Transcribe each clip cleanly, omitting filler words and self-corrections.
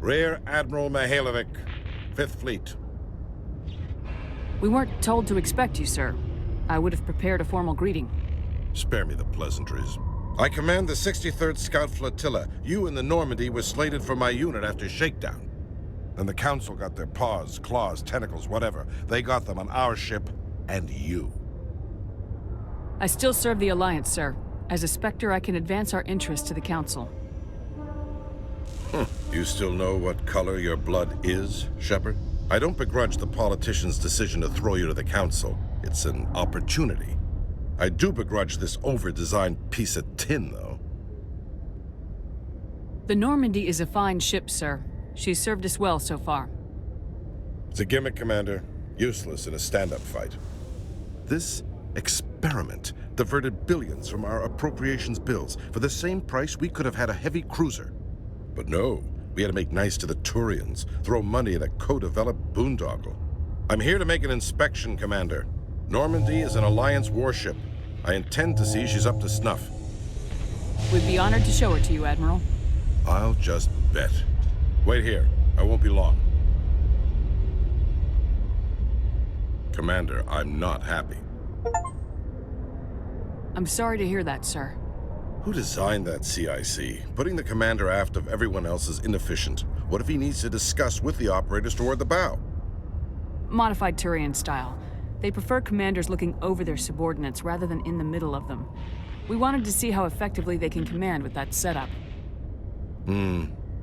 Rear Admiral Mihailovic, 5th Fleet. We weren't told to expect you, sir. I would have prepared a formal greeting. Spare me the pleasantries. I command the 63rd Scout Flotilla. You and the Normandy were slated for my unit after shakedown. And the Council got their paws, claws, tentacles, whatever. They got them on our ship, and you. I still serve the Alliance, sir. As a Spectre, I can advance our interests to the Council. You still know what color your blood is, Shepard? I don't begrudge the politician's decision to throw you to the Council. It's an opportunity. I do begrudge this over-designed piece of tin, though. The Normandy is a fine ship, sir. She's served us well so far. It's a gimmick, Commander. Useless in a stand-up fight. This experiment diverted billions from our appropriations bills. For the same price, we could have had a heavy cruiser. But no, we had to make nice to the Turians, throw money at a co-developed boondoggle. I'm here to make an inspection, Commander. Normandy is an Alliance warship. I intend to see she's up to snuff. We'd be honored to show her to you, Admiral. I'll just bet. Wait here. I won't be long. Commander, I'm not happy. I'm sorry to hear that, sir. Who designed that CIC? Putting the commander aft of everyone else is inefficient. What if he needs to discuss with the operators toward the bow? Modified Turian style. They prefer commanders looking over their subordinates rather than in the middle of them. We wanted to see how effectively they can command with that setup.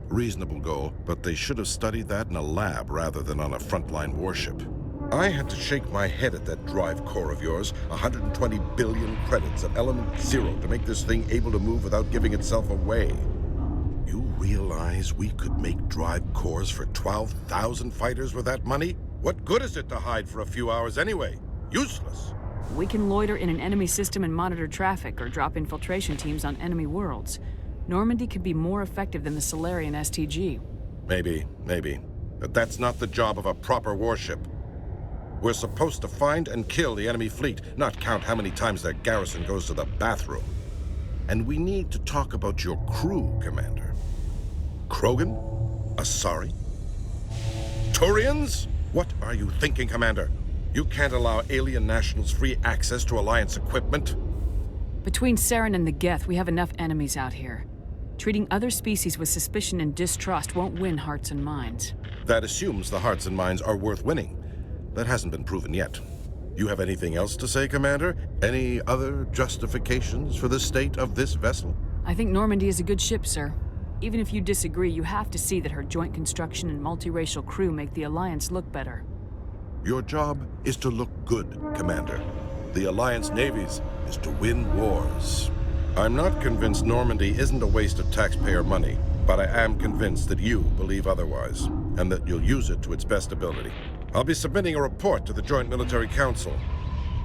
Reasonable goal, but they should have studied that in a lab rather than on a frontline warship. I had to shake my head at that drive core of yours. 120 billion credits at element 0 to make this thing able to move without giving itself away. You realize we could make drive cores for 12,000 fighters with that money? What good is it to hide for a few hours anyway? Useless. We can loiter in an enemy system and monitor traffic or drop infiltration teams on enemy worlds. Normandy could be more effective than the Solarian STG. Maybe. But that's not the job of a proper warship. We're supposed to find and kill the enemy fleet, not count how many times their garrison goes to the bathroom. And we need to talk about your crew, Commander. Krogan? Asari? Turians? What are you thinking, Commander? You can't allow alien nationals free access to Alliance equipment. Between Saren and the Geth, we have enough enemies out here. Treating other species with suspicion and distrust won't win hearts and minds. That assumes the hearts and minds are worth winning. That hasn't been proven yet. You have anything else to say, Commander? Any other justifications for the state of this vessel? I think Normandy is a good ship, sir. Even if you disagree, you have to see that her joint construction and multiracial crew make the Alliance look better. Your job is to look good, Commander. The Alliance navies is to win wars. I'm not convinced Normandy isn't a waste of taxpayer money, but I am convinced that you believe otherwise, and that you'll use it to its best ability. I'll be submitting a report to the Joint Military Council.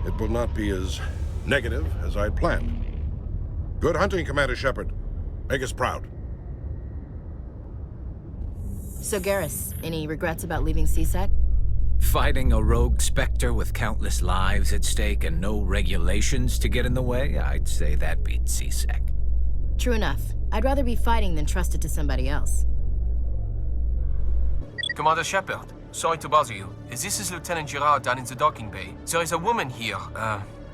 It will not be as negative as I'd planned. Good hunting, Commander Shepard. Make us proud. So Garrus, any regrets about leaving CSEC? Fighting a rogue Spectre with countless lives at stake and no regulations to get in the way? I'd say that beats CSEC. True enough. I'd rather be fighting than trust it to somebody else. Commander Shepard, sorry to bother you. This is Lieutenant Girard down in the docking bay. There is a woman here.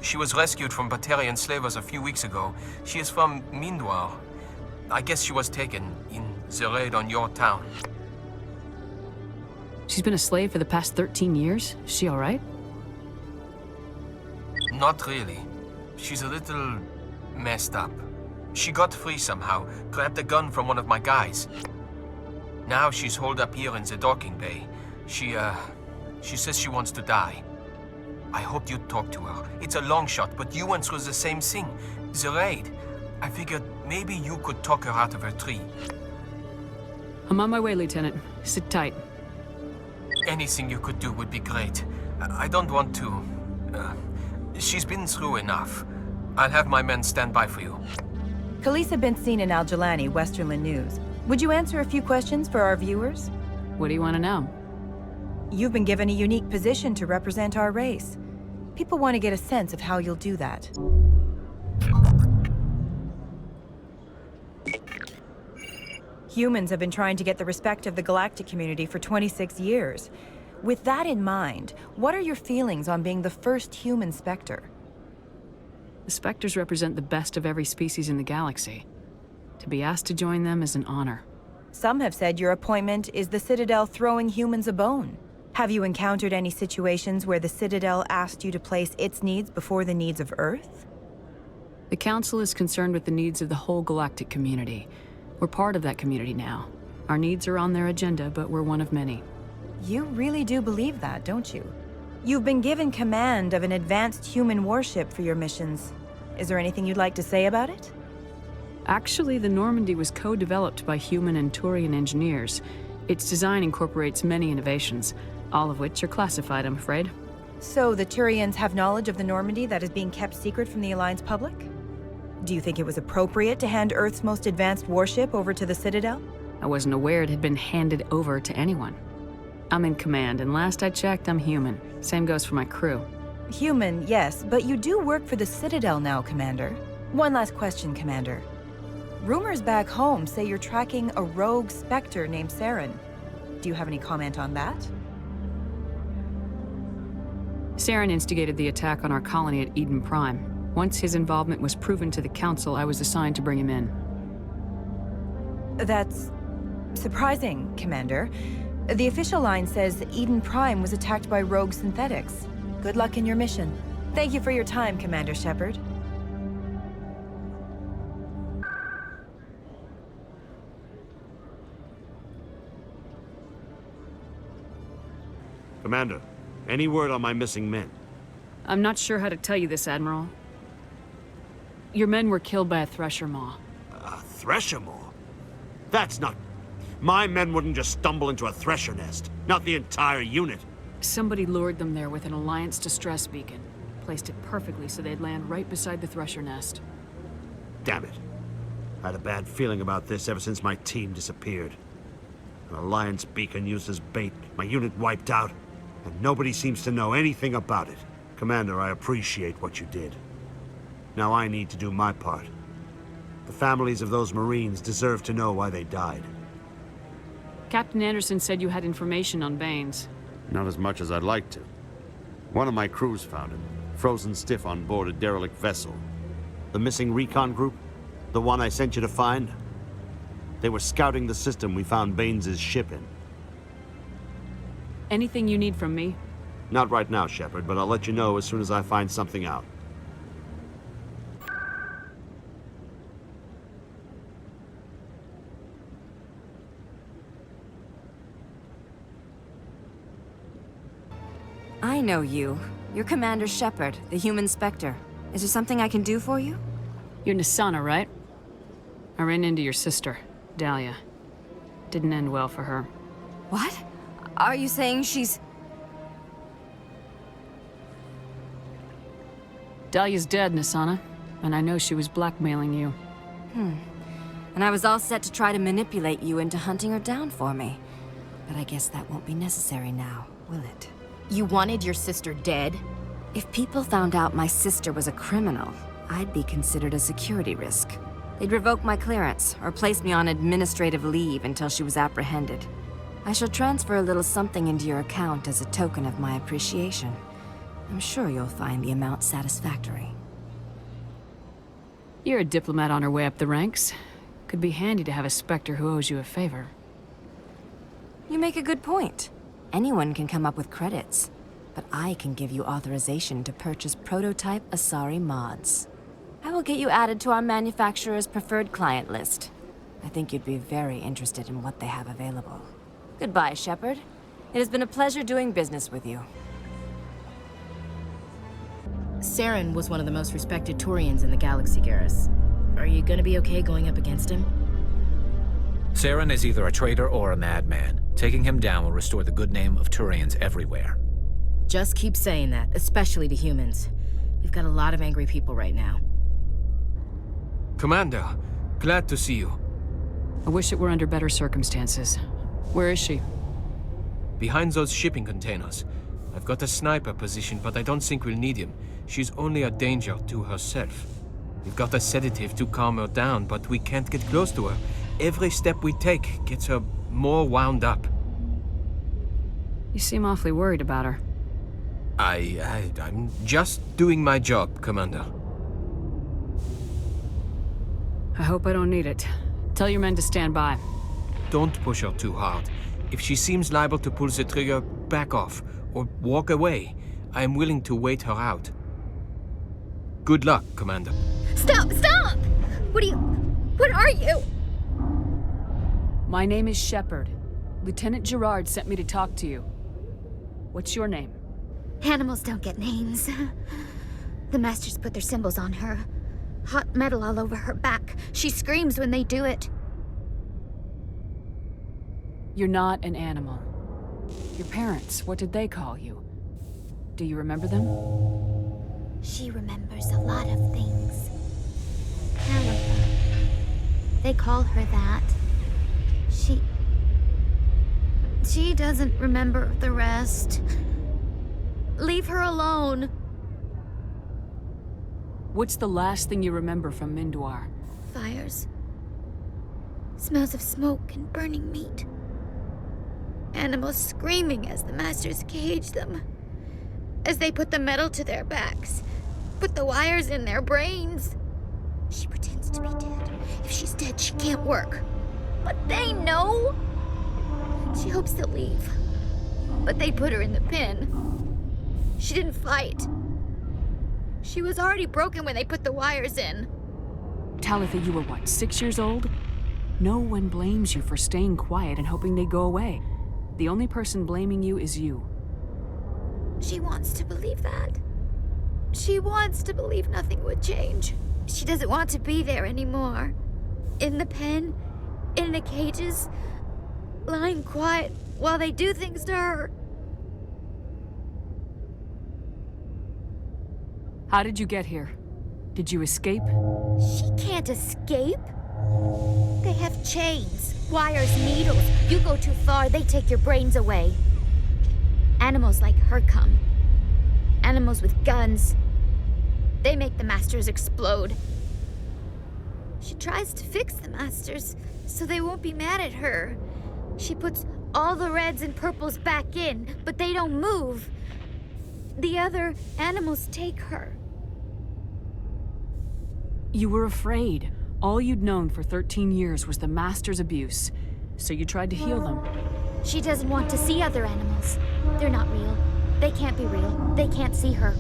She was rescued from Batarian slavers a few weeks ago. She is from Mindwar. I guess she was taken in the raid on your town. She's been a slave for the past 13 years? Is she all right? Not really. She's a little messed up. She got free somehow, grabbed a gun from one of my guys. Now she's holed up here in the docking bay. She says she wants to die. I hoped you'd talk to her. It's a long shot, but you went through the same thing. The raid. I figured maybe you could talk her out of her tree. I'm on my way, Lieutenant. Sit tight. Anything you could do would be great. I don't want to... she's been through enough. I'll have my men stand by for you. Khaleesa been seen in Al-Jalani, Westerland News. Would you answer a few questions for our viewers? What do you want to know? You've been given a unique position to represent our race. People want to get a sense of how you'll do that. Humans have been trying to get the respect of the galactic community for 26 years. With that in mind, what are your feelings on being the first human Spectre? The Spectres represent the best of every species in the galaxy. To be asked to join them is an honor. Some have said your appointment is the Citadel throwing humans a bone. Have you encountered any situations where the Citadel asked you to place its needs before the needs of Earth? The Council is concerned with the needs of the whole galactic community. We're part of that community now. Our needs are on their agenda, but we're one of many. You really do believe that, don't you? You've been given command of an advanced human warship for your missions. Is there anything you'd like to say about it? Actually, the Normandy was co-developed by human and Turian engineers. Its design incorporates many innovations, all of which are classified, I'm afraid. So the Turians have knowledge of the Normandy that is being kept secret from the Alliance public? Do you think it was appropriate to hand Earth's most advanced warship over to the Citadel? I wasn't aware it had been handed over to anyone. I'm in command, and last I checked, I'm human. Same goes for my crew. Human, yes, but you do work for the Citadel now, Commander. One last question, Commander. Rumors back home say you're tracking a rogue Spectre named Saren. Do you have any comment on that? Saren instigated the attack on our colony at Eden Prime. Once his involvement was proven to the Council, I was assigned to bring him in. That's surprising, Commander. The official line says Eden Prime was attacked by rogue synthetics. Good luck in your mission. Thank you for your time, Commander Shepard. Commander, any word on my missing men? I'm not sure how to tell you this, Admiral. Your men were killed by a thresher maw. A thresher maw? That's not... My men wouldn't just stumble into a thresher nest. Not the entire unit. Somebody lured them there with an Alliance distress beacon. Placed it perfectly so they'd land right beside the thresher nest. Damn it. I had a bad feeling about this ever since my team disappeared. An Alliance beacon used as bait, my unit wiped out, and nobody seems to know anything about it. Commander, I appreciate what you did. Now I need to do my part. The families of those Marines deserve to know why they died. Captain Anderson said you had information on Baines. Not as much as I'd like to. One of my crews found him, frozen stiff on board a derelict vessel. The missing recon group? The one I sent you to find? They were scouting the system we found Baines' ship in. Anything you need from me? Not right now, Shepard, but I'll let you know as soon as I find something out. I know you. You're Commander Shepard, the human Spectre. Is there something I can do for you? You're Nassana, right? I ran into your sister, Dahlia. Didn't end well for her. What? Are you saying she's... Dahlia's dead, Nassana. And I know she was blackmailing you. And I was all set to try to manipulate you into hunting her down for me. But I guess that won't be necessary now, will it? You wanted your sister dead? If people found out my sister was a criminal, I'd be considered a security risk. They'd revoke my clearance, or place me on administrative leave until she was apprehended. I shall transfer a little something into your account as a token of my appreciation. I'm sure you'll find the amount satisfactory. You're a diplomat on her way up the ranks. Could be handy to have a Spectre who owes you a favor. You make a good point. Anyone can come up with credits, but I can give you authorization to purchase prototype Asari mods. I will get you added to our manufacturer's preferred client list. I think you'd be very interested in what they have available. Goodbye, Shepard. It has been a pleasure doing business with you. Saren was one of the most respected Turians in the galaxy, Garrus. Are you gonna be okay going up against him? Saren is either a traitor or a madman. Taking him down will restore the good name of Turians everywhere. Just keep saying that, especially to humans. We've got a lot of angry people right now. Commander, glad to see you. I wish it were under better circumstances. Where is she? Behind those shipping containers. I've got a sniper position, but I don't think we'll need him. She's only a danger to herself. We've got a sedative to calm her down, but we can't get close to her. every step we take gets her more wound up. You seem awfully worried about her. I'm just doing my job, Commander. I hope I don't need it. Tell your men to stand by. Don't push her too hard. If she seems liable to pull the trigger, back off or walk away. I am willing to wait her out. Good luck, Commander. Stop! Stop! What are you? My name is Shepard. Lieutenant Gerard sent me to talk to you. What's your name? Animals don't get names. The Masters put their symbols on her. Hot metal all over her back. She screams when they do it. You're not an animal. Your parents, what did they call you? Do you remember them? She remembers a lot of things. Helena. They call her that. She doesn't remember the rest. Leave her alone. What's the last thing you remember from Mindoir? Fires. Smells of smoke and burning meat. Animals screaming as the Masters cage them. As they put the metal to their backs. Put the wires in their brains. She pretends to be dead. If she's dead, she can't work. But they know. She hopes they'll leave. But they put her in the pen. She didn't fight. She was already broken when they put the wires in. Talitha, you were what, 6 years old? No one blames you for staying quiet and hoping they'd go away. The only person blaming you is you. She wants to believe that. She wants to believe nothing would change. She doesn't want to be there anymore. In the pen, in the cages, lying quiet while they do things to her. How did you get here? Did you escape? She can't escape. They have chains, wires, needles. You go too far, they take your brains away. Animals like her come. Animals with guns. They make the Masters explode. She tries to fix the Masters so they won't be mad at her. She puts all the reds and purples back in, but they don't move. The other animals take her. You were afraid. All you'd known for 13 years was the Master's abuse, so you tried to heal them. She doesn't want to see other animals. They're not real. They can't be real. They can't see her.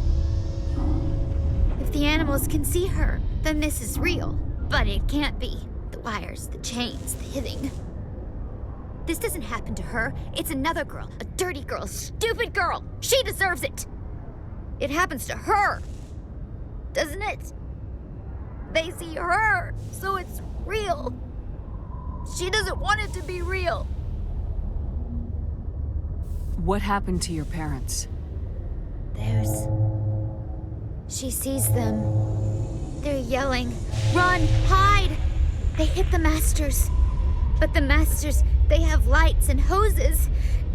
If the animals can see her, then this is real. But it can't be. The wires, the chains, the hitting. This doesn't happen to her. It's another girl. A dirty girl. Stupid girl. She deserves it. It happens to her. Doesn't it? They see her, so it's real. She doesn't want it to be real. What happened to your parents? She sees them. They're yelling, "Run! Hide!" They hit the Masters. But the Masters, they have lights and hoses.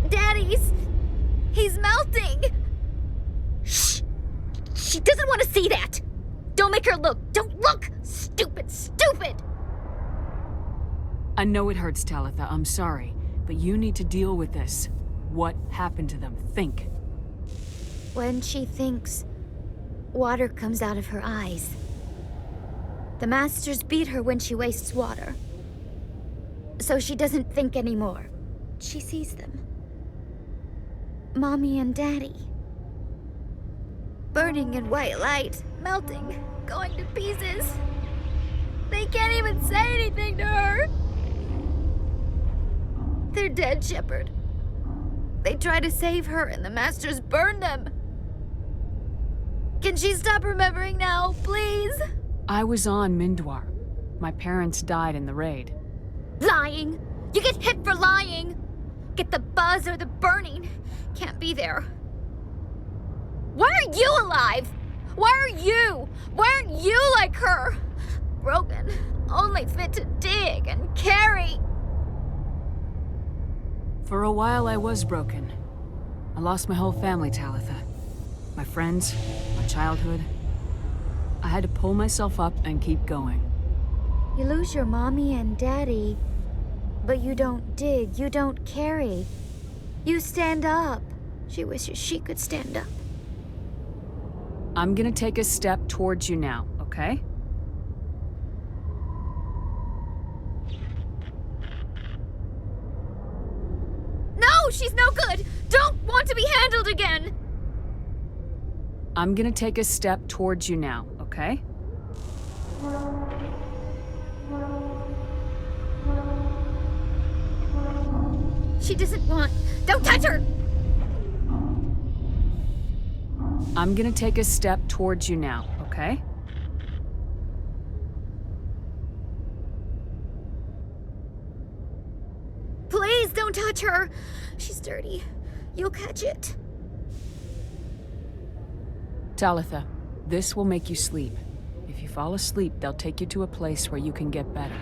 Daddy's... he's melting! Shh! She doesn't want to see that! Don't make her look! Don't look! Stupid! Stupid! I know it hurts, Talitha. I'm sorry. But you need to deal with this. What happened to them? Think. When she thinks, water comes out of her eyes. The Masters beat her when she wastes water. So she doesn't think anymore. She sees them. Mommy and Daddy. Burning in white light, melting, going to pieces. They can't even say anything to her. They're dead, Shepard. They try to save her and the Masters burn them. Can she stop remembering now, please? I was on Mindoir. My parents died in the raid. Lying! You get hit for lying! Get the buzz or the burning. Can't be there. Why are you alive? Why are you? Why aren't you like her? Broken, only fit to dig and carry. For a while, I was broken. I lost my whole family, Talitha. My friends, my childhood. I had to pull myself up and keep going. You lose your mommy and daddy, But you don't dig, you don't carry. You stand up. She wishes she could stand up. I'm gonna take a step towards you now, okay? No, she's no good! Don't want to be handled again! I'm gonna take a step towards you now, okay? She doesn't want... Don't touch her! I'm gonna take a step towards you now, okay? Please don't touch her! She's dirty. You'll catch it. Talitha, this will make you sleep. If you fall asleep, they'll take you to a place where you can get better.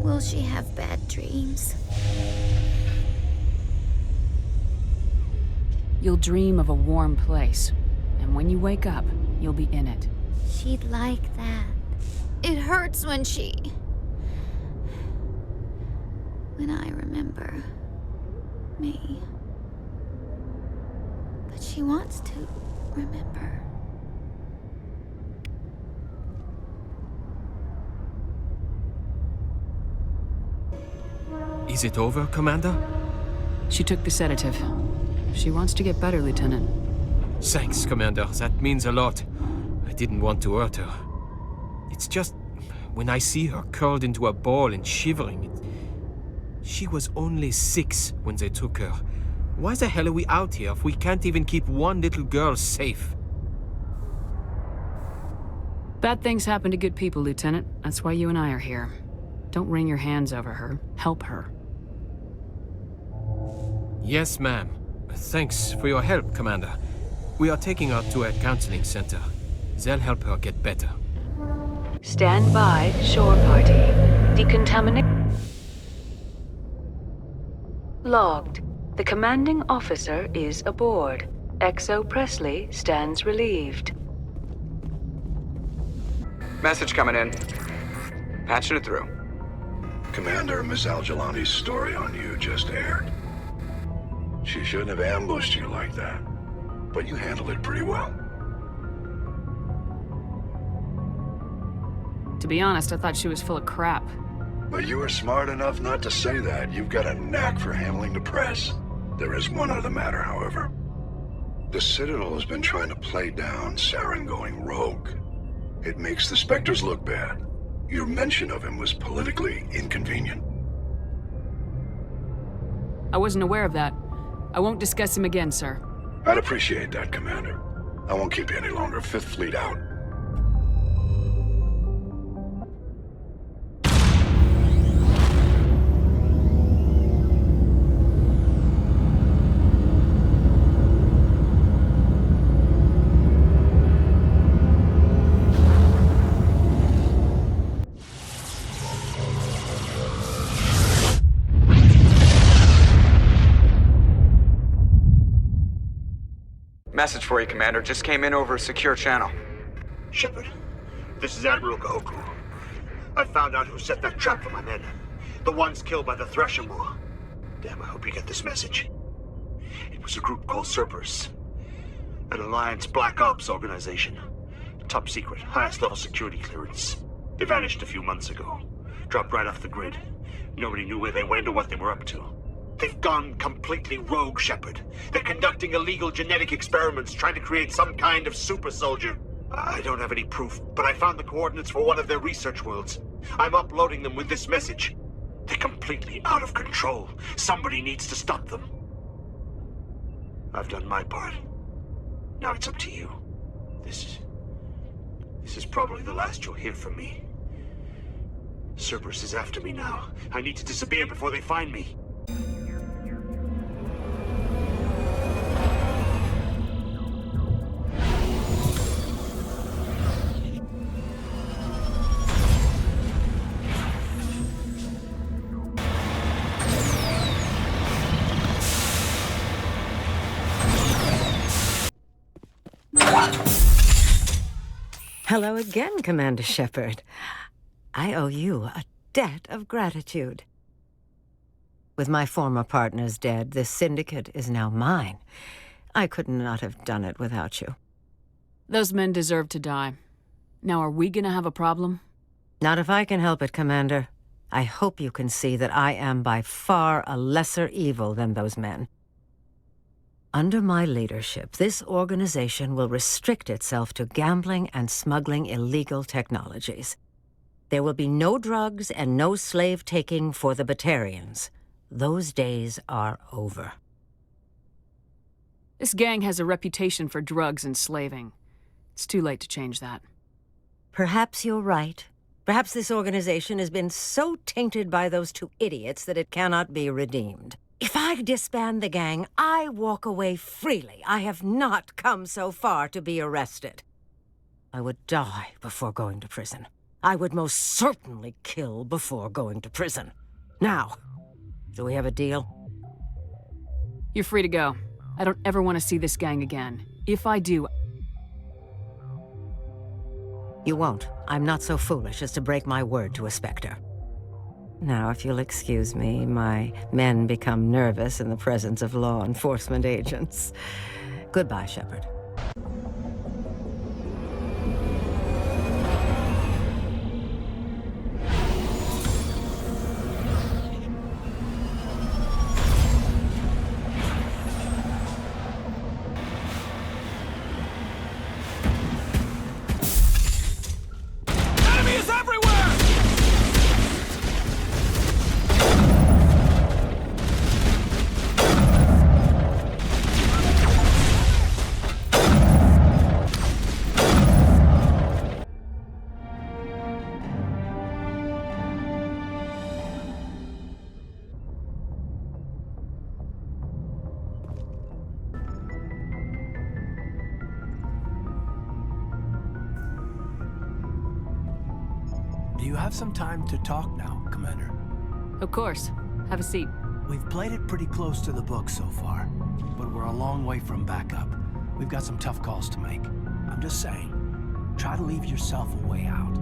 Will she have bad dreams? You'll dream of a warm place, and when you wake up, you'll be in it. She'd like that. It hurts when I remember me. But she wants to remember. Is it over, Commander? She took the sedative. She wants to get better, Lieutenant. Thanks, Commander. That means a lot. I didn't want to hurt her. It's just... when I see her curled into a ball and shivering... She was only 6 when they took her. Why the hell are we out here if we can't even keep one little girl safe? Bad things happen to good people, Lieutenant. That's why you and I are here. Don't wring your hands over her. Help her. Yes, ma'am. Thanks for your help, Commander. We are taking her to a counseling center. They'll help her get better. Stand by, shore party. Decontaminate. Logged. The commanding officer is aboard. XO Presley stands relieved. Message coming in. Patching it through. Commander, Miss Al-Jalani's story on you just aired. She shouldn't have ambushed you like that, but you handled it pretty well. To be honest, I thought she was full of crap. But you were smart enough not to say that. You've got a knack for handling the press. There is one other matter, however. The Citadel has been trying to play down Saren going rogue. It makes the Spectres look bad. Your mention of him was politically inconvenient. I wasn't aware of that. I won't discuss him again, sir. I'd appreciate that, Commander. I won't keep you any longer. Fifth Fleet out. Message for you, Commander. Just came in over a secure channel. Shepard, this is Admiral Kahoku. I found out who set that trap for my men. The ones killed by the Thresher Maw. Damn, I hope you get this message. It was a group called Cerberus. An Alliance Black Ops organization. Top secret, highest level security clearance. They vanished a few months ago. Dropped right off the grid. Nobody knew where they went or what they were up to. They've gone completely rogue, Shepard. They're conducting illegal genetic experiments, trying to create some kind of super soldier. I don't have any proof, but I found the coordinates for one of their research worlds. I'm uploading them with this message. They're completely out of control. Somebody needs to stop them. I've done my part. Now it's up to you. This is probably the last you'll hear from me. Cerberus is after me now. I need to disappear before they find me. Hello again, Commander Shepard. I owe you a debt of gratitude. With my former partners dead, this syndicate is now mine. I could not have done it without you. Those men deserve to die. Now, are we gonna have a problem? Not if I can help it, Commander. I hope you can see that I am by far a lesser evil than those men. Under my leadership, this organization will restrict itself to gambling and smuggling illegal technologies. There will be no drugs and no slave-taking for the Batarians. Those days are over. This gang has a reputation for drugs and slaving. It's too late to change that. Perhaps you're right. Perhaps this organization has been so tainted by those two idiots that it cannot be redeemed. If I disband the gang, I walk away freely. I have not come so far to be arrested. I would die before going to prison. I would most certainly kill before going to prison. Now, do we have a deal? You're free to go. I don't ever want to see this gang again. If I do... You won't. I'm not so foolish as to break my word to a Spectre. Now, if you'll excuse me, my men become nervous in the presence of law enforcement agents. Goodbye, Shepard. Do you have some time to talk now, Commander? Of course. Have a seat. We've played it pretty close to the book so far, but we're a long way from backup. We've got some tough calls to make. I'm just saying, try to leave yourself a way out.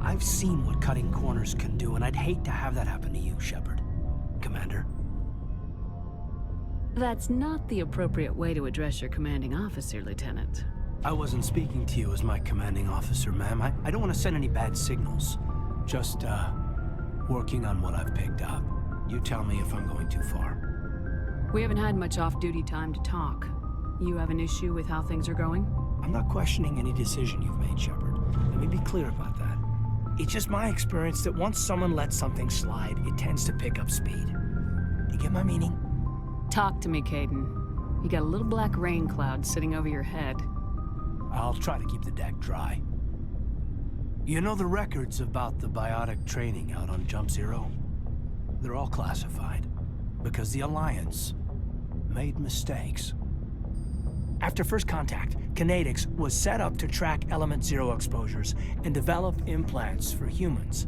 I've seen what cutting corners can do, and I'd hate to have that happen to you, Shepard. Commander. That's not the appropriate way to address your commanding officer, Lieutenant. I wasn't speaking to you as my commanding officer, ma'am. I don't want to send any bad signals. Just, working on what I've picked up. You tell me if I'm going too far. We haven't had much off-duty time to talk. You have an issue with how things are going? I'm not questioning any decision you've made, Shepard. Let me be clear about that. It's just my experience that once someone lets something slide, it tends to pick up speed. Do you get my meaning? Talk to me, Caden. You got a little black rain cloud sitting over your head. I'll try to keep the deck dry. You know the records about the biotic training out on Jump Zero? They're all classified, because the Alliance made mistakes. After first contact, Kinetics was set up to track Element Zero exposures and develop implants for humans.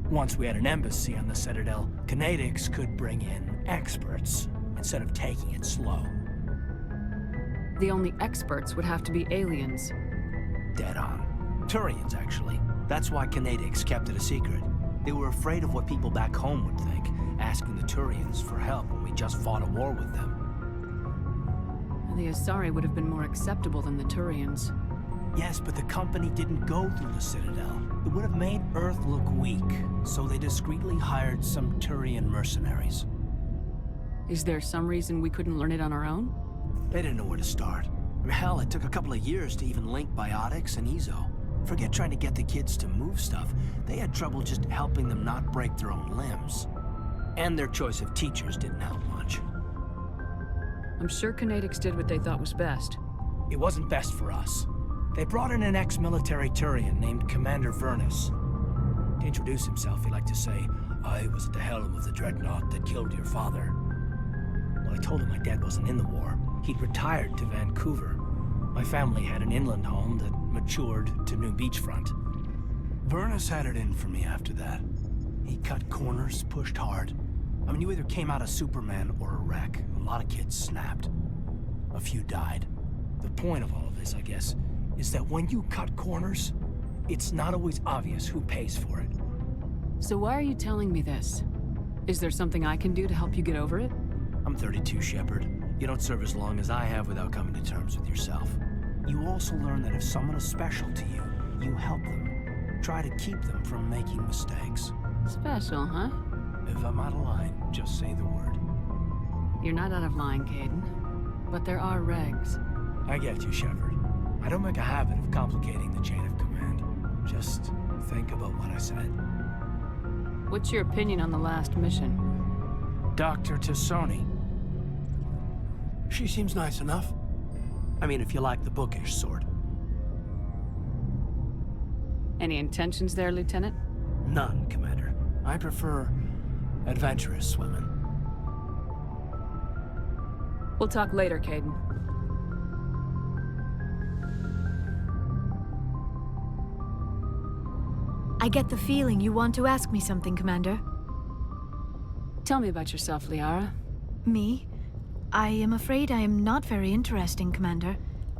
Once we had an embassy on the Citadel, Kinetics could bring in experts instead of taking it slow. The only experts would have to be aliens. Dead on. Turians, actually. That's why Kinetics kept it a secret. They were afraid of what people back home would think, asking the Turians for help when we just fought a war with them. The Asari would have been more acceptable than the Turians. Yes, but the company didn't go through the Citadel. It would have made Earth look weak, so they discreetly hired some Turian mercenaries. Is there some reason we couldn't learn it on our own? They didn't know where to start. Hell, it took a couple of years to even link biotics and Ezo. Forget trying to get the kids to move stuff. They had trouble just helping them not break their own limbs. And their choice of teachers didn't help much. I'm sure Kinetics did what they thought was best. It wasn't best for us. They brought in an ex-military Turian named Commander Vernus. To introduce himself, he liked to say, "I was at the helm of the dreadnought that killed your father." Well, I told him my dad wasn't in the war. He'd retired to Vancouver. My family had an inland home that matured to new beachfront. Vernus had it in for me after that. He cut corners, pushed hard. I mean, you either came out a Superman or a wreck. A lot of kids snapped. A few died. The point of all of this, I guess, is that when you cut corners, it's not always obvious who pays for it. So why are you telling me this? Is there something I can do to help you get over it? I'm 32, Shepard. You don't serve as long as I have without coming to terms with yourself. You also learn that if someone is special to you, you help them. Try to keep them from making mistakes. Special, huh? If I'm out of line, just say the word. You're not out of line, Caden. But there are regs. I get you, Shepard. I don't make a habit of complicating the chain of command. Just think about what I said. What's your opinion on the last mission? Dr. Tassoni. She seems nice enough. I mean, if you like the bookish sort. Any intentions there, Lieutenant? None, Commander. I prefer adventurous women. We'll talk later, Caden. I get the feeling you want to ask me something, Commander. Tell me about yourself, Liara. Me? I am afraid I am not very interesting, Commander.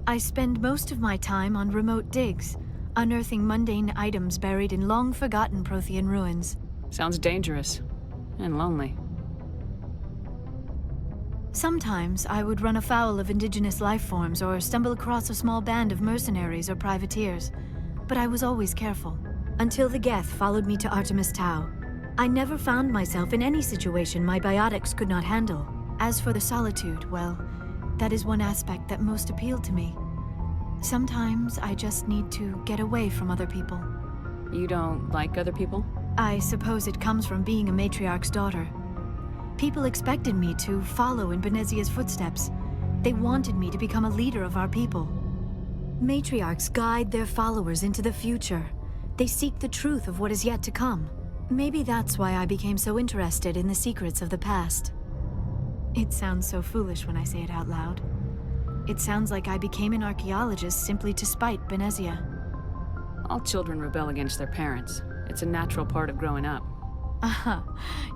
I spend most of my time on remote digs, unearthing mundane items buried in long-forgotten Prothean ruins. Sounds dangerous. And lonely. Sometimes I would run afoul of indigenous life forms or stumble across a small band of mercenaries or privateers, but I was always careful. Until the Geth followed me to Artemis Tau. I never found myself in any situation my biotics could not handle. As for the solitude, well, that is one aspect that most appealed to me. Sometimes I just need to get away from other people. You don't like other people? I suppose it comes from being a matriarch's daughter. People expected me to follow in Benezia's footsteps. They wanted me to become a leader of our people. Matriarchs guide their followers into the future. They seek the truth of what is yet to come. Maybe that's why I became so interested in the secrets of the past. It sounds so foolish when I say it out loud. It sounds like I became an archaeologist simply to spite Benezia. All children rebel against their parents. It's a natural part of growing up. Aha,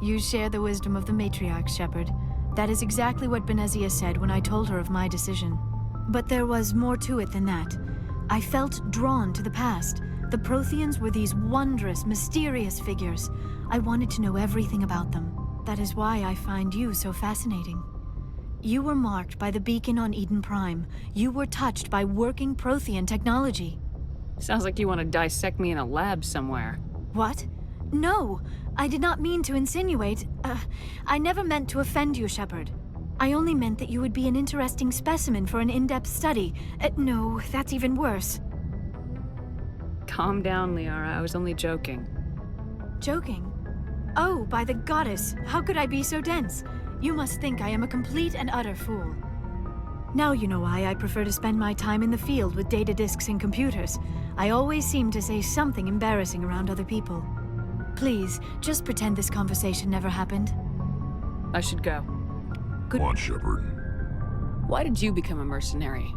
you share the wisdom of the matriarch, Shepard. That is exactly what Benezia said when I told her of my decision. But there was more to it than that. I felt drawn to the past. The Protheans were these wondrous, mysterious figures. I wanted to know everything about them. That is why I find you so fascinating. You were marked by the beacon on Eden Prime. You were touched by working Prothean technology. Sounds like you want to dissect me in a lab somewhere. What? No! I did not mean to insinuate. I never meant to offend you, Shepard. I only meant that you would be an interesting specimen for an in-depth study. No, that's even worse. Calm down, Liara. I was only joking. Joking? Oh, by the goddess, how could I be so dense? You must think I am a complete and utter fool. Now you know why I prefer to spend my time in the field with data disks and computers. I always seem to say something embarrassing around other people. Please, just pretend this conversation never happened. I should go. Come on, Shepard. Why did you become a mercenary?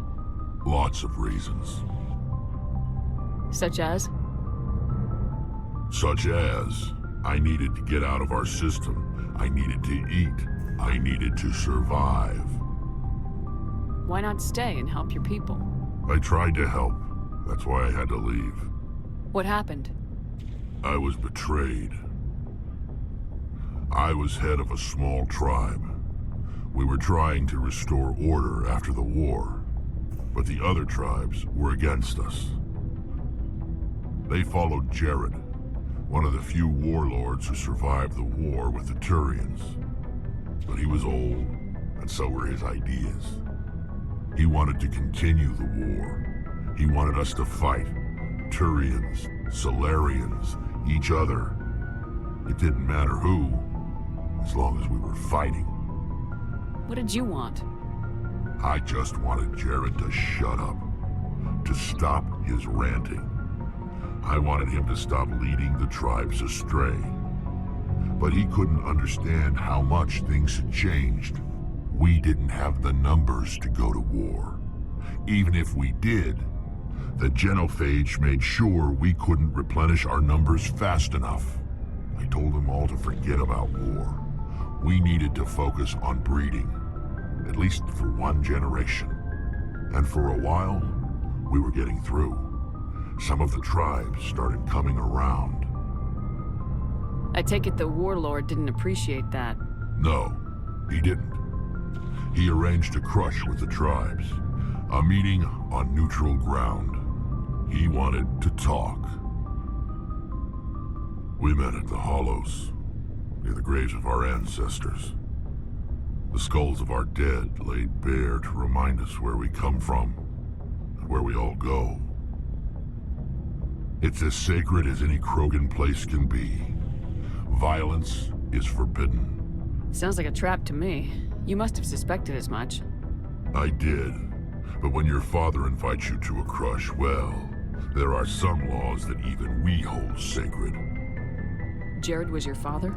Lots of reasons. Such as? Such as, I needed to get out of our system. I needed to eat. I needed to survive. Why not stay and help your people? I tried to help. That's why I had to leave. What happened? I was betrayed. I was head of a small tribe. We were trying to restore order after the war, but the other tribes were against us. They followed Jared, one of the few warlords who survived the war with the Turians. But he was old, and so were his ideas. He wanted to continue the war. He wanted us to fight. Turians, Solarians, each other. It didn't matter who, as long as we were fighting. What did you want? I just wanted Jared to shut up, to stop his ranting. I wanted him to stop leading the tribes astray. But he couldn't understand how much things had changed. We didn't have the numbers to go to war. Even if we did, the genophage made sure we couldn't replenish our numbers fast enough. I told them all to forget about war. We needed to focus on breeding, at least for one generation. And for a while, we were getting through. Some of the tribes started coming around. I take it the warlord didn't appreciate that. No, he didn't. He arranged a crush with the tribes. A meeting on neutral ground. He wanted to talk. We met at the Hollows, near the graves of our ancestors. The skulls of our dead laid bare to remind us where we come from and where we all go. It's as sacred as any Krogan place can be. Violence is forbidden. Sounds like a trap to me. You must have suspected as much. I did. But when your father invites you to a crush, well, there are some laws that even we hold sacred. Jared was your father?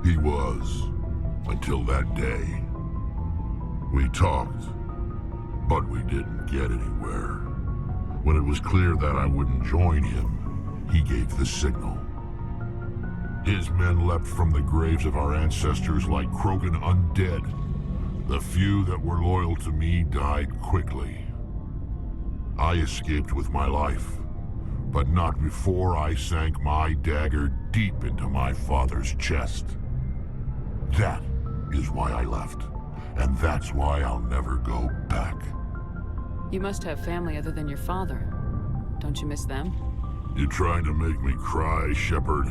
He was, until that day. We talked, but we didn't get anywhere. When it was clear that I wouldn't join him, he gave the signal. His men leapt from the graves of our ancestors like Krogan undead. The few that were loyal to me died quickly. I escaped with my life, but not before I sank my dagger deep into my father's chest. That is why I left, and that's why I'll never go back. You must have family other than your father. Don't you miss them? You trying to make me cry, Shepard?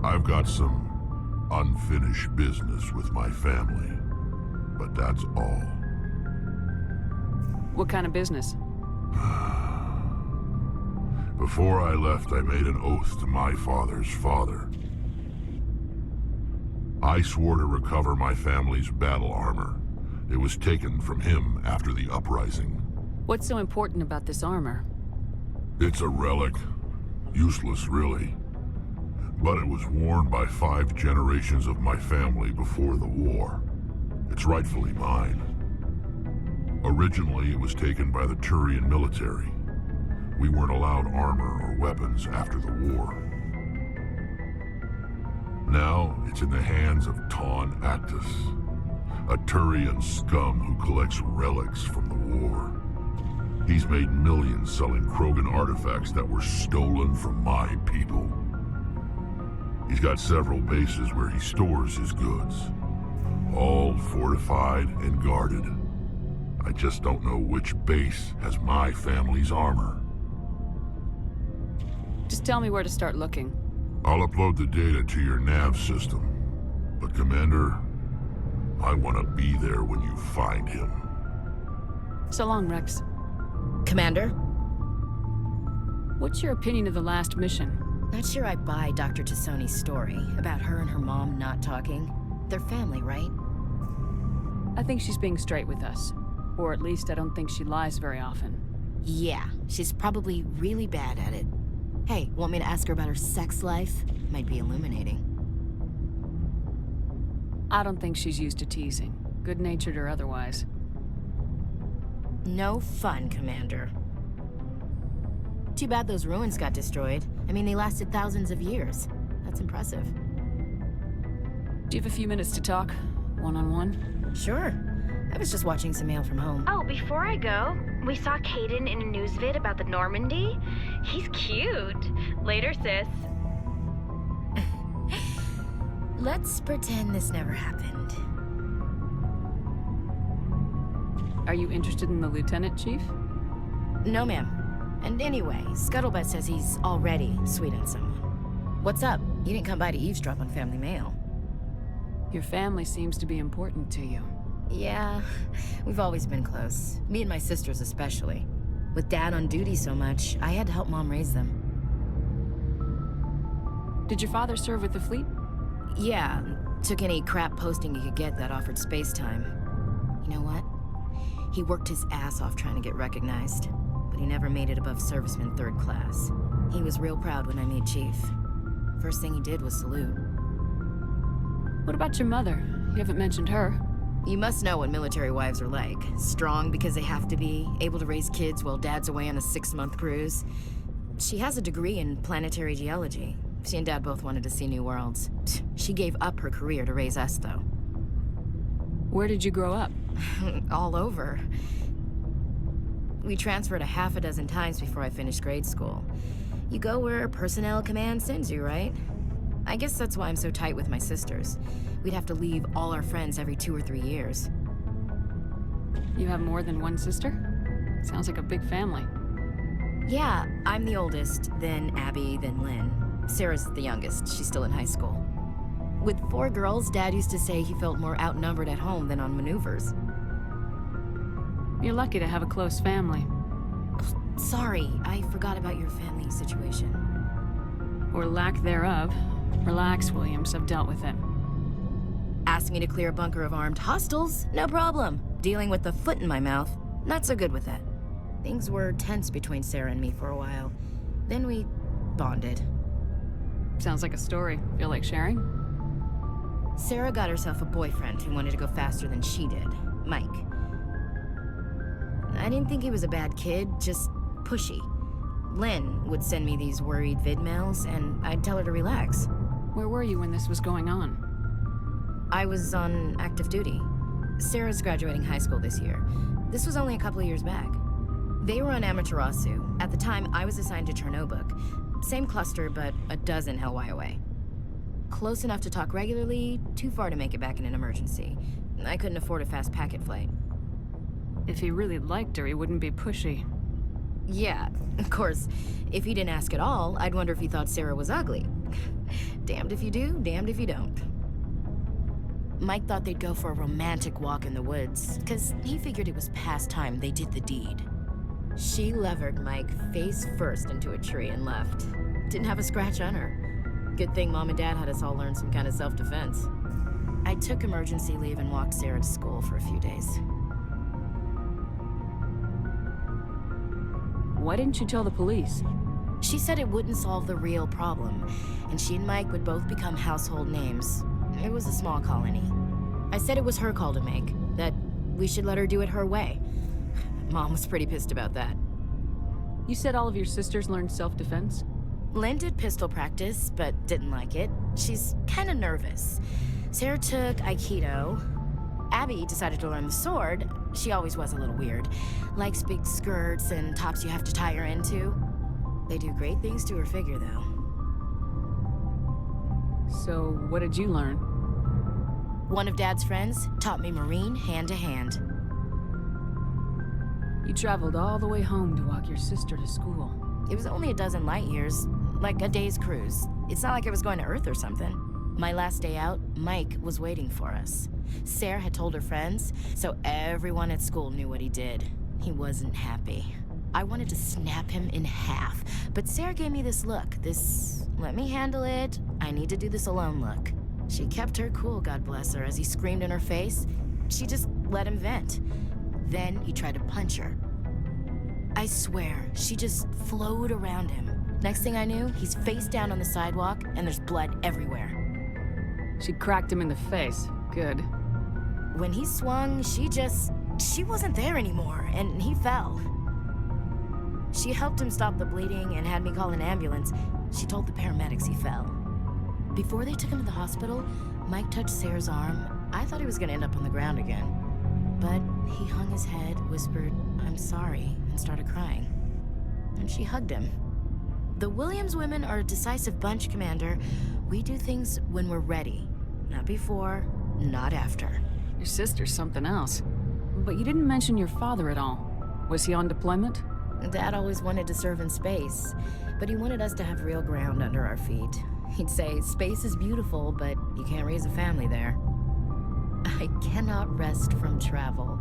I've got some unfinished business with my family, but that's all. What kind of business? Before I left, I made an oath to my father's father. I swore to recover my family's battle armor. It was taken from him after the uprising. What's so important about this armor? It's a relic. Useless, really. But it was worn by 5 generations of my family before the war. It's rightfully mine. Originally, it was taken by the Turian military. We weren't allowed armor or weapons after the war. Now, it's in the hands of Taun Actus, a Turian scum who collects relics from the war. He's made millions selling Krogan artifacts that were stolen from my people. He's got several bases where he stores his goods, all fortified and guarded. I just don't know which base has my family's armor. Just tell me where to start looking. I'll upload the data to your nav system. But Commander, I want to be there when you find him. So long, Rex. Commander? What's your opinion of the last mission? Not sure I buy Dr. Tassoni's story about her and her mom not talking. They're family, right? I think she's being straight with us. Or at least I don't think she lies very often. Yeah, she's probably really bad at it. Hey, want me to ask her about her sex life? Might be illuminating. I don't think she's used to teasing, good-natured or otherwise. No fun, Commander. Too bad those ruins got destroyed. I mean, they lasted thousands of years. That's impressive. Do you have a few minutes to talk? One-on-one? Sure. I was just watching some mail from home. Oh, before I go, we saw Caden in a news vid about the Normandy. He's cute. Later, sis. Let's pretend this never happened. Are you interested in the Lieutenant, Chief? No, ma'am. And anyway, Scuttlebutt says he's already sweet on someone. What's up? You didn't come by to eavesdrop on family mail. Your family seems to be important to you. Yeah, we've always been close. Me and my sisters especially. With Dad on duty so much, I had to help Mom raise them. Did your father serve with the fleet? Yeah, took any crap posting he could get that offered space time. You know what? He worked his ass off trying to get recognized, but he never made it above serviceman 3rd class. He was real proud when I made Chief. First thing he did was salute. What about your mother? You haven't mentioned her. You must know what military wives are like. Strong because they have to be, able to raise kids while Dad's away on a 6-month cruise. She has a degree in planetary geology. She and Dad both wanted to see new worlds. She gave up her career to raise us, though. Where did you grow up? All over. We transferred a half a dozen times before I finished grade school. You go where personnel command sends you, right? I guess that's why I'm so tight with my sisters. We'd have to leave all our friends every 2 or 3 years. You have more than one sister? Sounds like a big family. Yeah, I'm the oldest, then Abby, then Lynn. Sarah's the youngest. She's still in high school. With 4 girls, Dad used to say he felt more outnumbered at home than on maneuvers. You're lucky to have a close family. Sorry, I forgot about your family situation. Or lack thereof. Relax, Williams. I've dealt with it. Asked me to clear a bunker of armed hostiles? No problem. Dealing with the foot in my mouth? Not so good with that. Things were tense between Sarah and me for a while. Then we bonded. Sounds like a story. Feel like sharing? Sarah got herself a boyfriend who wanted to go faster than she did. Mike. I didn't think he was a bad kid, just pushy. Lynn would send me these worried vid mails, and I'd tell her to relax. Where were you when this was going on? I was on active duty. Sarah's graduating high school this year. This was only a couple of years back. They were on Amaterasu. At the time, I was assigned to Chernobog. Same cluster, but a dozen Hellwire away. Close enough to talk regularly, too far to make it back in an emergency. I couldn't afford a fast packet flight. If he really liked her, he wouldn't be pushy. Yeah, of course. If he didn't ask at all, I'd wonder if he thought Sarah was ugly. Damned if you do, damned if you don't. Mike thought they'd go for a romantic walk in the woods, because he figured it was past time they did the deed. She levered Mike face first into a tree and left. Didn't have a scratch on her. Good thing Mom and Dad had us all learn some kind of self-defense. I took emergency leave and walked Sarah to school for a few days. Why didn't you tell the police? She said it wouldn't solve the real problem, and she and Mike would both become household names. It was a small colony. I said it was her call to make, that we should let her do it her way. Mom was pretty pissed about that. You said all of your sisters learned self-defense? Lynn did pistol practice, but didn't like it. She's kind of nervous. Sarah took Aikido. Abby decided to learn the sword. She always was a little weird. Likes big skirts and tops you have to tie her into. They do great things to her figure, though. So, what did you learn? One of Dad's friends taught me Marine hand-to-hand. You traveled all the way home to walk your sister to school. It was only a dozen light years, like a day's cruise. It's not like I was going to Earth or something. My last day out, Mike was waiting for us. Sarah had told her friends, so everyone at school knew what he did. He wasn't happy. I wanted to snap him in half, but Sarah gave me this look, this let me handle it, I need to do this alone look. She kept her cool, God bless her, as he screamed in her face. She just let him vent. Then he tried to punch her. I swear, she just flowed around him. Next thing I knew, he's face down on the sidewalk, and there's blood everywhere. She cracked him in the face. Good. When he swung, she wasn't there anymore, and he fell. She helped him stop the bleeding and had me call an ambulance. She told the paramedics he fell. Before they took him to the hospital, Mike touched Sarah's arm. I thought he was gonna end up on the ground again. But he hung his head, whispered, "I'm sorry," and started crying. And she hugged him. The Williams women are a decisive bunch, Commander. We do things when we're ready. Not before, not after. Your sister's something else. But you didn't mention your father at all. Was he on deployment? Dad always wanted to serve in space, but he wanted us to have real ground under our feet. He'd say, space is beautiful, but you can't raise a family there. I cannot rest from travel.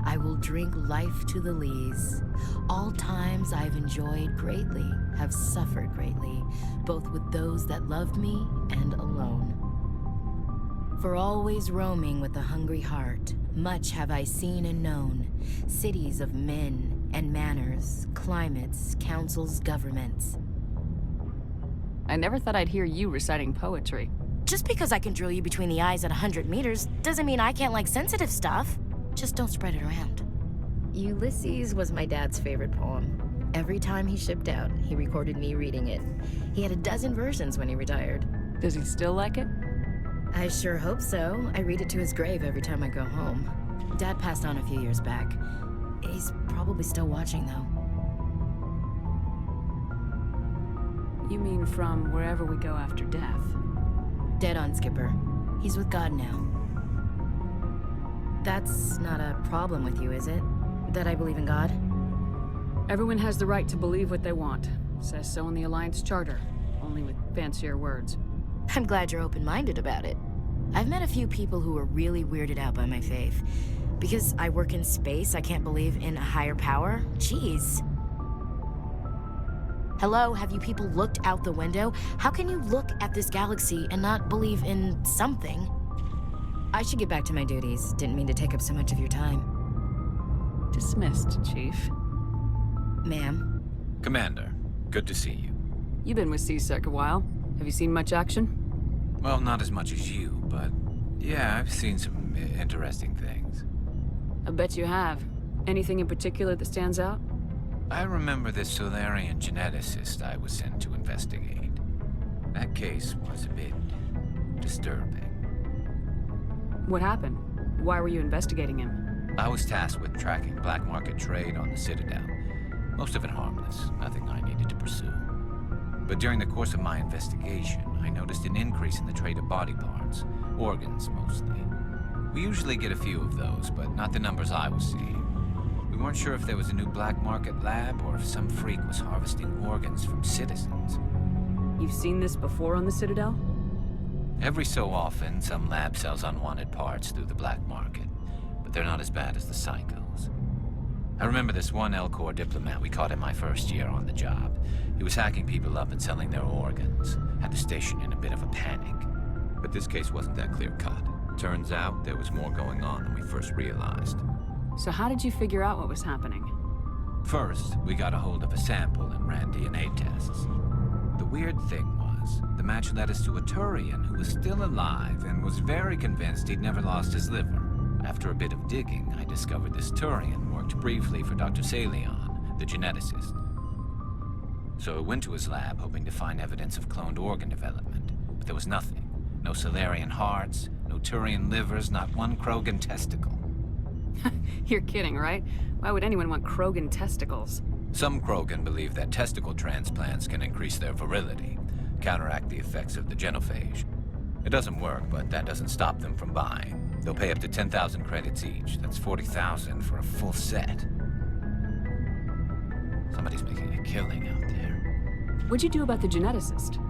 I will drink life to the lees. All times I've enjoyed greatly, have suffered greatly, both with those that loved me and alone. For always roaming with a hungry heart, much have I seen and known, cities of men and manners, climates, councils, governments. I never thought I'd hear you reciting poetry. Just because I can drill you between the eyes at 100 meters doesn't mean I can't like sensitive stuff. Just don't spread it around. Ulysses was my dad's favorite poem. Every time he shipped out, he recorded me reading it. He had a dozen versions when he retired. Does he still like it? I sure hope so. I read it to his grave every time I go home. Dad passed on a few years back. He's probably still watching, though. You mean from wherever we go after death? Dead on, Skipper. He's with God now. That's not a problem with you, is it? That I believe in God? Everyone has the right to believe what they want. Says so in the Alliance Charter, only with fancier words. I'm glad you're open-minded about it. I've met a few people who are really weirded out by my faith. Because I work in space, I can't believe in a higher power? Jeez. Hello, have you people looked out the window? How can you look at this galaxy and not believe in something? I should get back to my duties. Didn't mean to take up so much of your time. Dismissed, Chief. Ma'am. Commander, good to see you. You've been with C-Sec a while. Have you seen much action? Well, not as much as you, but yeah, I've seen some interesting things. I bet you have. Anything in particular that stands out? I remember this Solarian geneticist I was sent to investigate. That case was a bit disturbing. What happened? Why were you investigating him? I was tasked with tracking black market trade on the Citadel. Most of it harmless, nothing I needed to pursue. But during the course of my investigation, I noticed an increase in the trade of body parts, organs mostly. We usually get a few of those, but not the numbers I was seeing. We weren't sure if there was a new black market lab or if some freak was harvesting organs from citizens. You've seen this before on the Citadel? Every so often, some lab sells unwanted parts through the black market, but they're not as bad as the psychos. I remember this one L-Corps diplomat we caught in my first year on the job. He was hacking people up and selling their organs. Had the station in a bit of a panic. But this case wasn't that clear-cut. Turns out there was more going on than we first realized. So how did you figure out what was happening? First, we got a hold of a sample and ran DNA tests. The weird thing was, the match led us to a Turian who was still alive and was very convinced he'd never lost his liver. After a bit of digging, I discovered this Turian worked briefly for Dr. Salion, the geneticist. So I went to his lab hoping to find evidence of cloned organ development, but there was nothing. No Solarian hearts, no Turian livers, not one Krogan testicle. You're kidding, right? Why would anyone want Krogan testicles? Some Krogan believe that testicle transplants can increase their virility, counteract the effects of the genophage. It doesn't work, but that doesn't stop them from buying. They'll pay up to 10,000 credits each. That's 40,000 for a full set. Somebody's making a killing out there. What'd you do about the geneticist?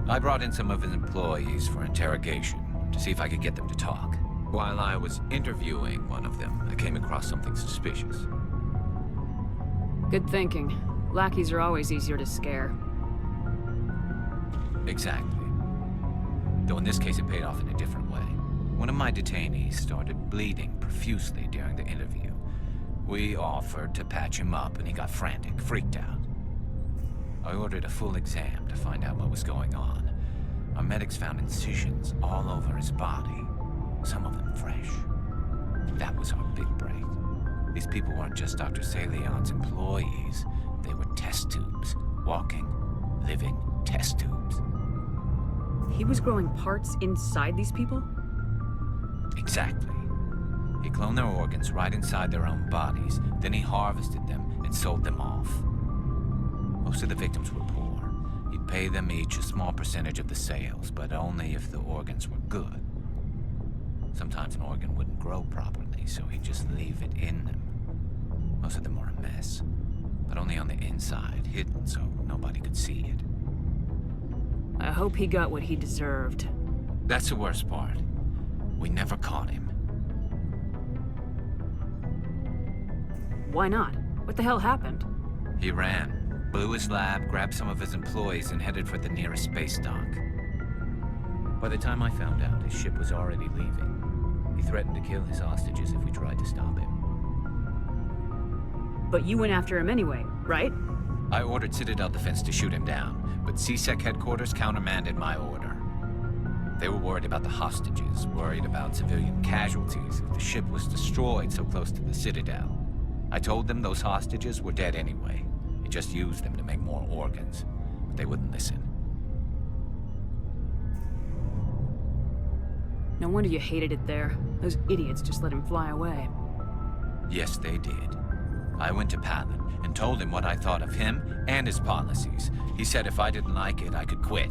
I brought in some of his employees for interrogation to see if I could get them to talk. While I was interviewing one of them, I came across something suspicious. Good thinking. Lackeys are always easier to scare. Exactly. Though in this case it paid off in a different way. One of my detainees started bleeding profusely during the interview. We offered to patch him up and he got frantic, freaked out. I ordered a full exam to find out what was going on. Our medics found incisions all over his body, some of them fresh. That was our big break. These people weren't just Dr. Salion's employees. They were test tubes. Walking, living test tubes. He was growing parts inside these people? Exactly. He cloned their organs right inside their own bodies, then he harvested them and sold them off. Most of the victims were poor. He'd pay them each a small percentage of the sales, but only if the organs were good. Sometimes an organ wouldn't grow properly, so he'd just leave it in them. Most of them were a mess, but only on the inside, hidden so nobody could see it. I hope he got what he deserved. That's the worst part. We never caught him. Why not? What the hell happened? He ran, blew his lab, grabbed some of his employees, and headed for the nearest space dock. By the time I found out, his ship was already leaving. He threatened to kill his hostages if we tried to stop him. But you went after him anyway, right? I ordered Citadel Defense to shoot him down, but C-Sec headquarters countermanded my order. They were worried about the hostages, worried about civilian casualties if the ship was destroyed so close to the Citadel. I told them those hostages were dead anyway. He just used them to make more organs, but they wouldn't listen. No wonder you hated it there. Those idiots just let him fly away. Yes, they did. I went to Palin and told him what I thought of him and his policies. He said if I didn't like it, I could quit.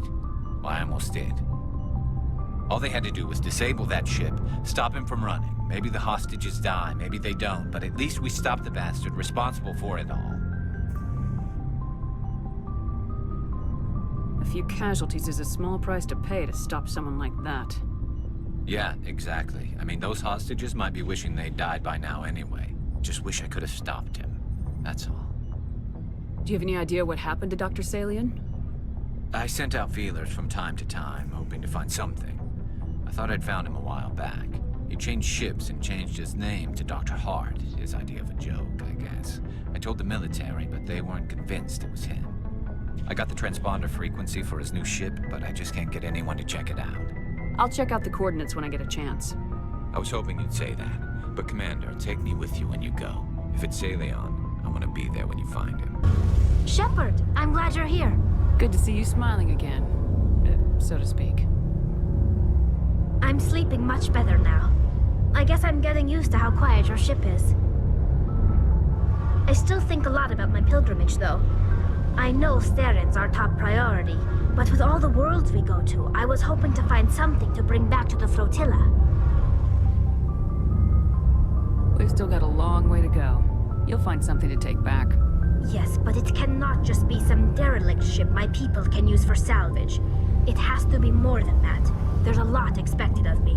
Well, I almost did. All they had to do was disable that ship, stop him from running. Maybe the hostages die, maybe they don't, but at least we stopped the bastard responsible for it all. A few casualties is a small price to pay to stop someone like that. Yeah, exactly. I mean, those hostages might be wishing they'd died by now anyway. Just wish I could have stopped him. That's all. Do you have any idea what happened to Dr. Salian? I sent out feelers from time to time, hoping to find something. I thought I'd found him a while back. He changed ships and changed his name to Dr. Hart, his idea of a joke, I guess. I told the military, but they weren't convinced it was him. I got the transponder frequency for his new ship, but I just can't get anyone to check it out. I'll check out the coordinates when I get a chance. I was hoping you'd say that. But Commander, take me with you when you go. If it's Salion, I want to be there when you find him. Shepard, I'm glad you're here. Good to see you smiling again, so to speak. I'm sleeping much better now. I guess I'm getting used to how quiet your ship is. I still think a lot about my pilgrimage, though. I know Saren's our top priority, but with all the worlds we go to, I was hoping to find something to bring back to the flotilla. We've still got a long way to go. You'll find something to take back. Yes, but it cannot just be some derelict ship my people can use for salvage. It has to be more than that. There's a lot expected of me.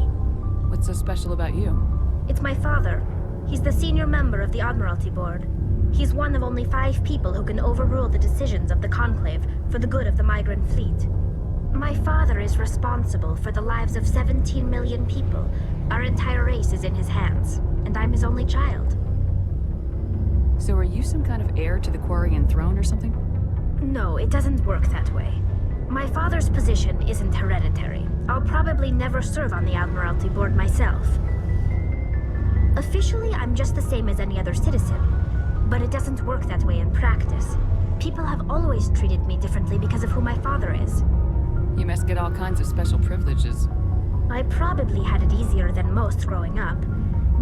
What's so special about you? It's my father. He's the senior member of the Admiralty Board. He's one of only 5 people who can overrule the decisions of the Conclave for the good of the migrant fleet. My father is responsible for the lives of 17 million people. Our entire race is in his hands, and I'm his only child. So are you some kind of heir to the Quarian throne or something? No, it doesn't work that way. My father's position isn't hereditary. I'll probably never serve on the Admiralty Board myself. Officially, I'm just the same as any other citizen. But it doesn't work that way in practice. People have always treated me differently because of who my father is. You must get all kinds of special privileges. I probably had it easier than most growing up,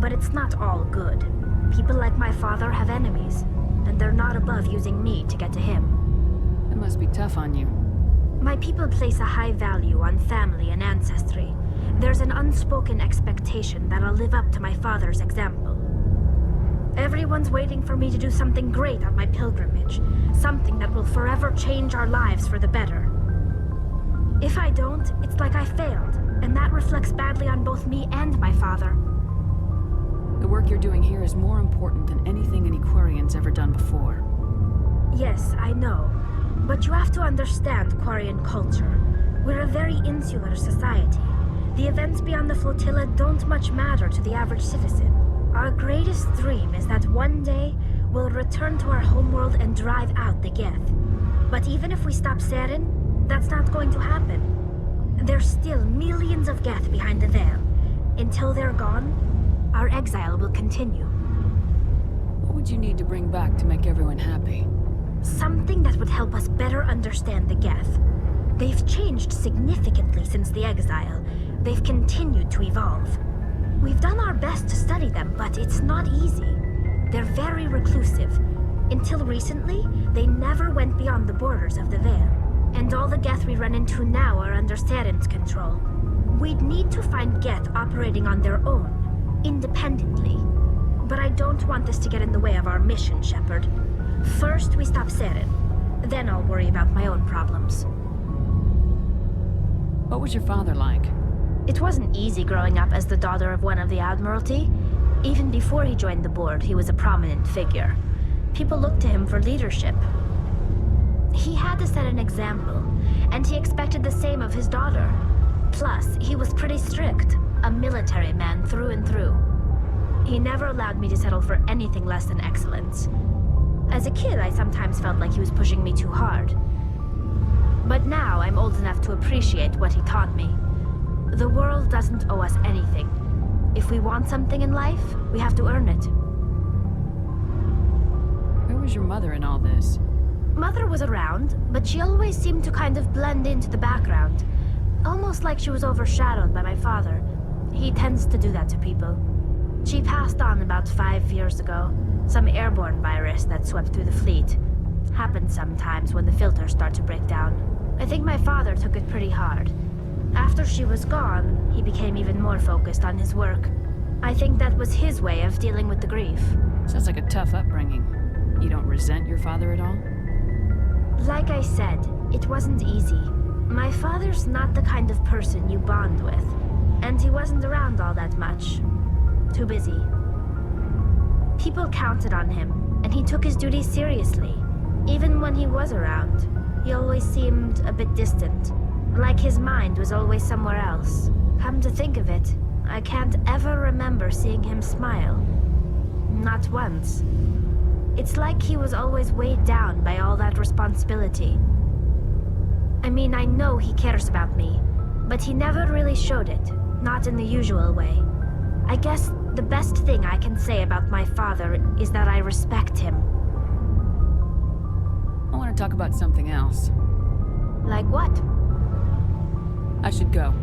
but it's not all good. People like my father have enemies, and they're not above using me to get to him. It must be tough on you. My people place a high value on family and ancestry. There's an unspoken expectation that I'll live up to my father's example. Everyone's waiting for me to do something great on my pilgrimage, something that will forever change our lives for the better. If I don't, it's like I failed, and that reflects badly on both me and my father. The work you're doing here is more important than anything any Quarian's ever done before. Yes, I know. But you have to understand Quarian culture. We're a very insular society. The events beyond the flotilla don't much matter to the average citizen. Our greatest dream is that one day we'll return to our homeworld and drive out the Geth. But even if we stop Saren, that's not going to happen. There's still millions of Geth behind the veil. Until they're gone, our exile will continue. What would you need to bring back to make everyone happy? Something that would help us better understand the Geth. They've changed significantly since the exile. They've continued to evolve. We've done our best to study them, but it's not easy. They're very reclusive. Until recently, they never went beyond the borders of the Veil. And all the Geth we run into now are under Saren's control. We'd need to find Geth operating on their own, independently. But I don't want this to get in the way of our mission, Shepard. First, we stop Saren. Then I'll worry about my own problems. What was your father like? It wasn't easy growing up as the daughter of one of the Admiralty. Even before he joined the board, he was a prominent figure. People looked to him for leadership. He had to set an example, and he expected the same of his daughter. Plus, he was pretty strict, a military man through and through. He never allowed me to settle for anything less than excellence. As a kid, I sometimes felt like he was pushing me too hard. But now I'm old enough to appreciate what he taught me. The world doesn't owe us anything. If we want something in life, we have to earn it. Where was your mother in all this? Mother was around, but she always seemed to kind of blend into the background. Almost like she was overshadowed by my father. He tends to do that to people. She passed on about 5 years ago. Some airborne virus that swept through the fleet. Happens sometimes when the filters start to break down. I think my father took it pretty hard. After she was gone, he became even more focused on his work. I think that was his way of dealing with the grief. Sounds like a tough upbringing. You don't resent your father at all? Like I said, it wasn't easy. My father's not the kind of person you bond with, and he wasn't around all that much. Too busy. People counted on him, and he took his duties seriously. Even when he was around, he always seemed a bit distant, like his mind was always somewhere else. Come to think of it, I can't ever remember seeing him smile. Not once. It's like he was always weighed down by all that responsibility. I mean, I know he cares about me, but he never really showed it, not in the usual way. I guess the best thing I can say about my father is that I respect him. I want to talk about something else. Like what? I should go.